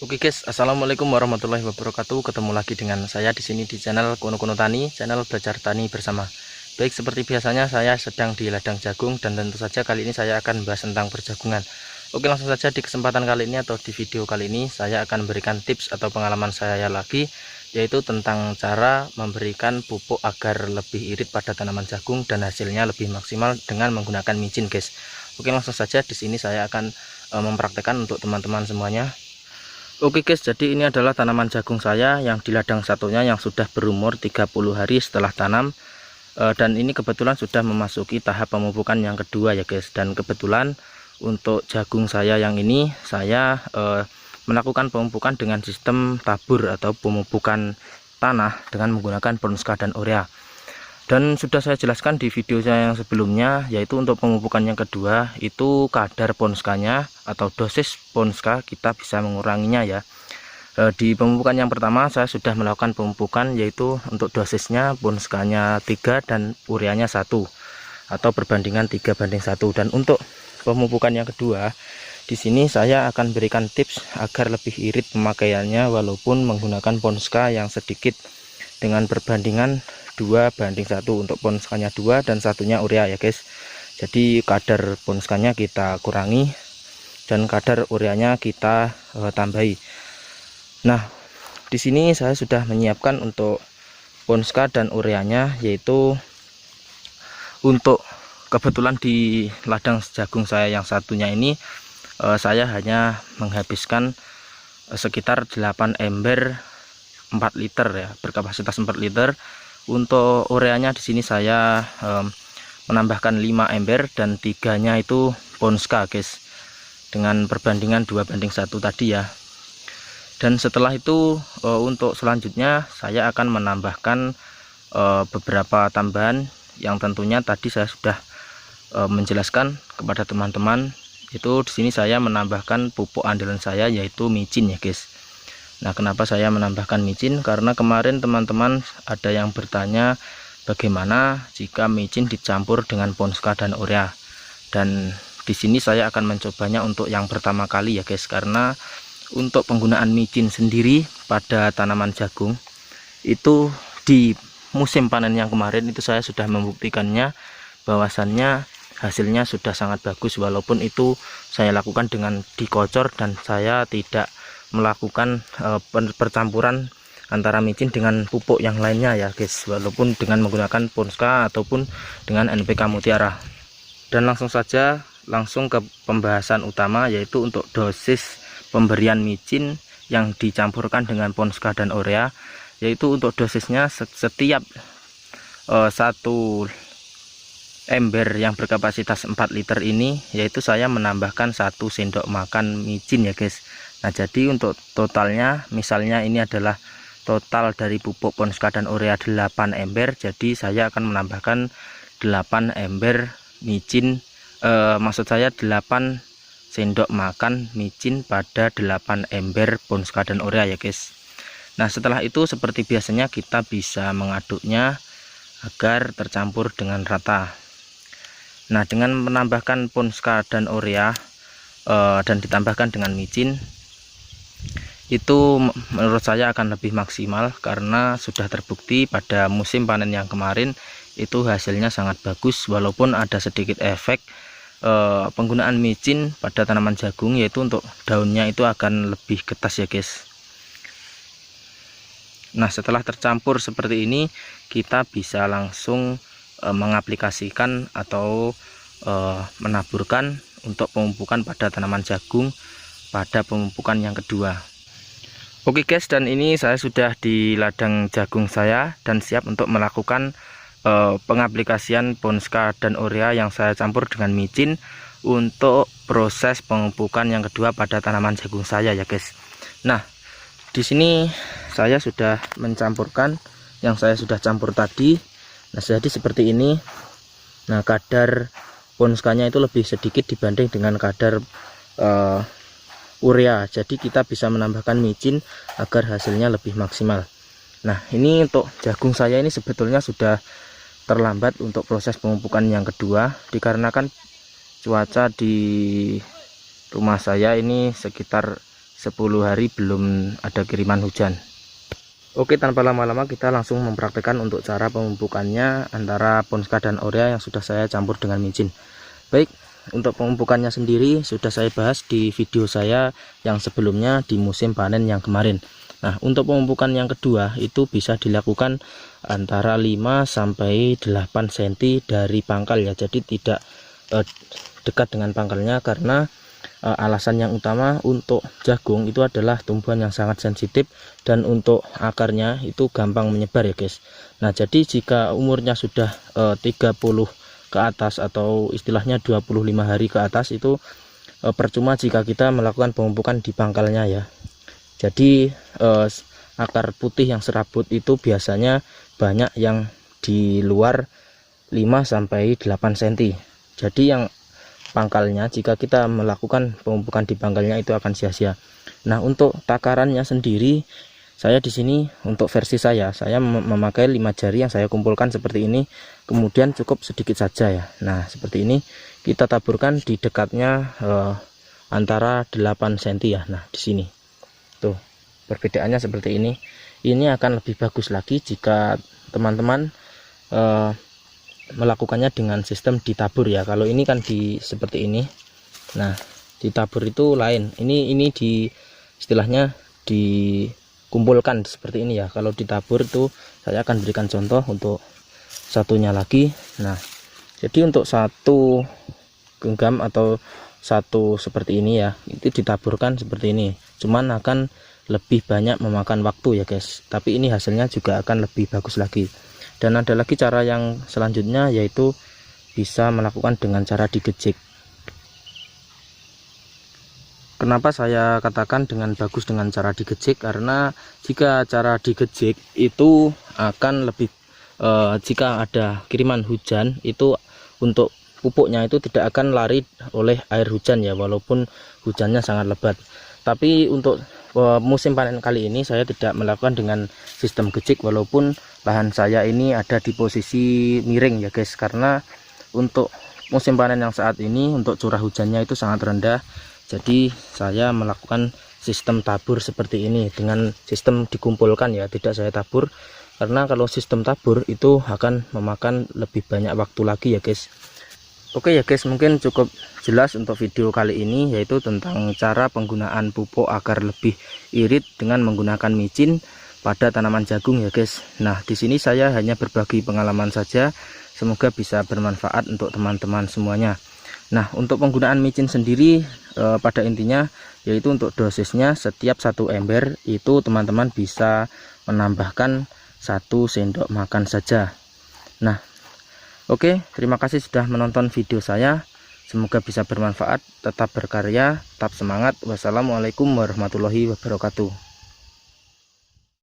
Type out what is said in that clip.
Oke guys, assalamualaikum warahmatullahi wabarakatuh. Ketemu lagi dengan saya di sini di channel Kuno Kuno Tani, channel belajar tani bersama. Baik, seperti biasanya saya sedang di ladang jagung dan tentu saja kali ini saya akan membahas tentang perjagungan. Oke, langsung saja di kesempatan kali ini atau di video kali ini saya akan memberikan tips atau pengalaman saya lagi, yaitu tentang cara memberikan pupuk agar lebih irit pada tanaman jagung dan hasilnya lebih maksimal dengan menggunakan micin guys. Oke, langsung saja di sini saya akan mempraktekkan untuk teman-teman semuanya. Oke guys, jadi ini adalah tanaman jagung saya yang di ladang satunya yang sudah berumur 30 hari setelah tanam. Dan ini kebetulan sudah memasuki tahap pemupukan yang kedua ya guys. Dan kebetulan untuk jagung saya yang ini saya melakukan pemupukan dengan sistem tabur atau pemupukan tanah dengan menggunakan Ponska dan urea. Dan sudah saya jelaskan di video saya yang sebelumnya, yaitu untuk pemupukan yang kedua itu kadar ponskanya atau dosis ponska kita bisa menguranginya ya. Di pemupukan yang pertama saya sudah melakukan pemupukan, yaitu untuk dosisnya ponskanya 3 dan ureanya 1 atau perbandingan 3:1. Dan untuk pemupukan yang kedua di sini saya akan berikan tips agar lebih irit pemakaiannya walaupun menggunakan ponska yang sedikit dengan perbandingan 2:1. Untuk ponskanya 2 dan satunya urea ya guys. Jadi kadar ponskanya kita kurangi dan kadar ureanya kita tambahi. Nah, di sini saya sudah menyiapkan untuk ponska dan ureanya, yaitu untuk kebetulan di ladang jagung saya yang satunya ini saya hanya menghabiskan sekitar 8 ember 4 liter ya, berkapasitas 4 liter. Untuk ureanya di sini saya menambahkan 5 ember dan 3-nya itu ponska guys, dengan perbandingan 2:1 tadi ya. Dan setelah itu untuk selanjutnya saya akan menambahkan beberapa tambahan yang tentunya tadi saya sudah menjelaskan kepada teman-teman. Itu di sini saya menambahkan pupuk andalan saya yaitu micin ya guys. Nah, kenapa saya menambahkan micin? Karena kemarin teman-teman ada yang bertanya bagaimana jika micin dicampur dengan ponska dan urea. Dan di sini saya akan mencobanya untuk yang pertama kali ya guys, karena untuk penggunaan micin sendiri pada tanaman jagung itu di musim panen yang kemarin itu saya sudah membuktikannya bahwasannya hasilnya sudah sangat bagus, walaupun itu saya lakukan dengan dikocor dan saya tidak melakukan percampuran antara micin dengan pupuk yang lainnya ya guys, walaupun dengan menggunakan ponska ataupun dengan NPK Mutiara. Dan langsung saja ke pembahasan utama, yaitu untuk dosis pemberian micin yang dicampurkan dengan ponska dan urea, yaitu untuk dosisnya setiap 1 ember yang berkapasitas 4 liter ini, yaitu saya menambahkan 1 sendok makan micin ya guys. Nah, jadi untuk totalnya misalnya ini adalah total dari pupuk ponska dan urea 8 ember, jadi saya akan menambahkan 8 ember micin, maksud saya 8 sendok makan micin pada 8 ember ponska dan urea ya guys. Nah, setelah itu seperti biasanya kita bisa mengaduknya agar tercampur dengan rata. Nah, dengan menambahkan ponska dan urea dan ditambahkan dengan micin, itu menurut saya akan lebih maksimal karena sudah terbukti pada musim panen yang kemarin itu hasilnya sangat bagus, walaupun ada sedikit efek penggunaan micin pada tanaman jagung, yaitu untuk daunnya itu akan lebih getas ya guys. Nah, setelah tercampur seperti ini kita bisa langsung mengaplikasikan atau menaburkan untuk pemupukan pada tanaman jagung pada pemupukan yang kedua. Oke guys, dan ini saya sudah di ladang jagung saya dan siap untuk melakukan pengaplikasian ponska dan urea yang saya campur dengan micin untuk proses pemupukan yang kedua pada tanaman jagung saya ya guys. Nah, di sini saya sudah mencampurkan yang saya sudah campur tadi. Nah, jadi seperti ini. Nah, kadar ponskanya itu lebih sedikit dibanding dengan kadar urea, jadi kita bisa menambahkan micin agar hasilnya lebih maksimal. Nah, ini untuk jagung saya ini sebetulnya sudah terlambat untuk proses pemupukan yang kedua, dikarenakan cuaca di rumah saya ini sekitar 10 hari belum ada kiriman hujan. Oke, tanpa lama-lama kita langsung mempraktekkan untuk cara pemupukannya antara Ponska dan Urea yang sudah saya campur dengan micin. Baik, untuk pemupukannya sendiri sudah saya bahas di video saya yang sebelumnya di musim panen yang kemarin. Nah, untuk pemupukan yang kedua itu bisa dilakukan antara 5 sampai 8 cm dari pangkal ya. Jadi tidak dekat dengan pangkalnya, karena alasan yang utama untuk jagung itu adalah tumbuhan yang sangat sensitif dan untuk akarnya itu gampang menyebar ya guys. Nah, jadi jika umurnya sudah 30 ke atas atau istilahnya 25 hari ke atas itu percuma jika kita melakukan pemupukan di pangkalnya ya. Jadi akar putih yang serabut itu biasanya banyak yang di luar 5 sampai 8 cm. Jadi yang pangkalnya, jika kita melakukan pemupukan di pangkalnya itu akan sia-sia. Nah, untuk takarannya sendiri saya di sini untuk versi saya memakai 5 jari yang saya kumpulkan seperti ini, kemudian cukup sedikit saja ya. Nah, seperti ini kita taburkan di dekatnya antara 8 cm ya. Nah, di sini tuh perbedaannya seperti ini. Ini akan lebih bagus lagi jika teman-teman melakukannya dengan sistem ditabur ya. Kalau ini kan seperti ini. Nah, ditabur itu lain. Ini di istilahnya dikumpulkan seperti ini ya. Kalau ditabur itu saya akan berikan contoh untuk satunya lagi. Nah, jadi untuk satu genggam atau satu seperti ini ya, itu ditaburkan seperti ini. Cuman akan lebih banyak memakan waktu ya guys. Tapi ini hasilnya juga akan lebih bagus lagi. Dan ada lagi cara yang selanjutnya, yaitu bisa melakukan dengan cara digejek. Kenapa saya katakan dengan bagus dengan cara digejek? Karena jika cara digejek itu akan lebih jika ada kiriman hujan itu untuk pupuknya itu tidak akan lari oleh air hujan ya, walaupun hujannya sangat lebat. Tapi untuk musim panen kali ini saya tidak melakukan dengan sistem gejek, walaupun lahan saya ini ada di posisi miring ya guys, karena untuk musim panen yang saat ini untuk curah hujannya itu sangat rendah. Jadi saya melakukan sistem tabur seperti ini dengan sistem dikumpulkan ya, tidak saya tabur, karena kalau sistem tabur itu akan memakan lebih banyak waktu lagi ya guys. Oke ya guys, mungkin cukup jelas untuk video kali ini, yaitu tentang cara penggunaan pupuk agar lebih irit dengan menggunakan micin pada tanaman jagung ya guys. Nah, di sini saya hanya berbagi pengalaman saja, semoga bisa bermanfaat untuk teman-teman semuanya. Nah, untuk penggunaan micin sendiri pada intinya yaitu untuk dosisnya setiap 1 ember itu teman-teman bisa menambahkan 1 sendok makan saja. Nah, oke, terima kasih sudah menonton video saya. Semoga bisa bermanfaat, tetap berkarya, tetap semangat. Wassalamualaikum warahmatullahi wabarakatuh.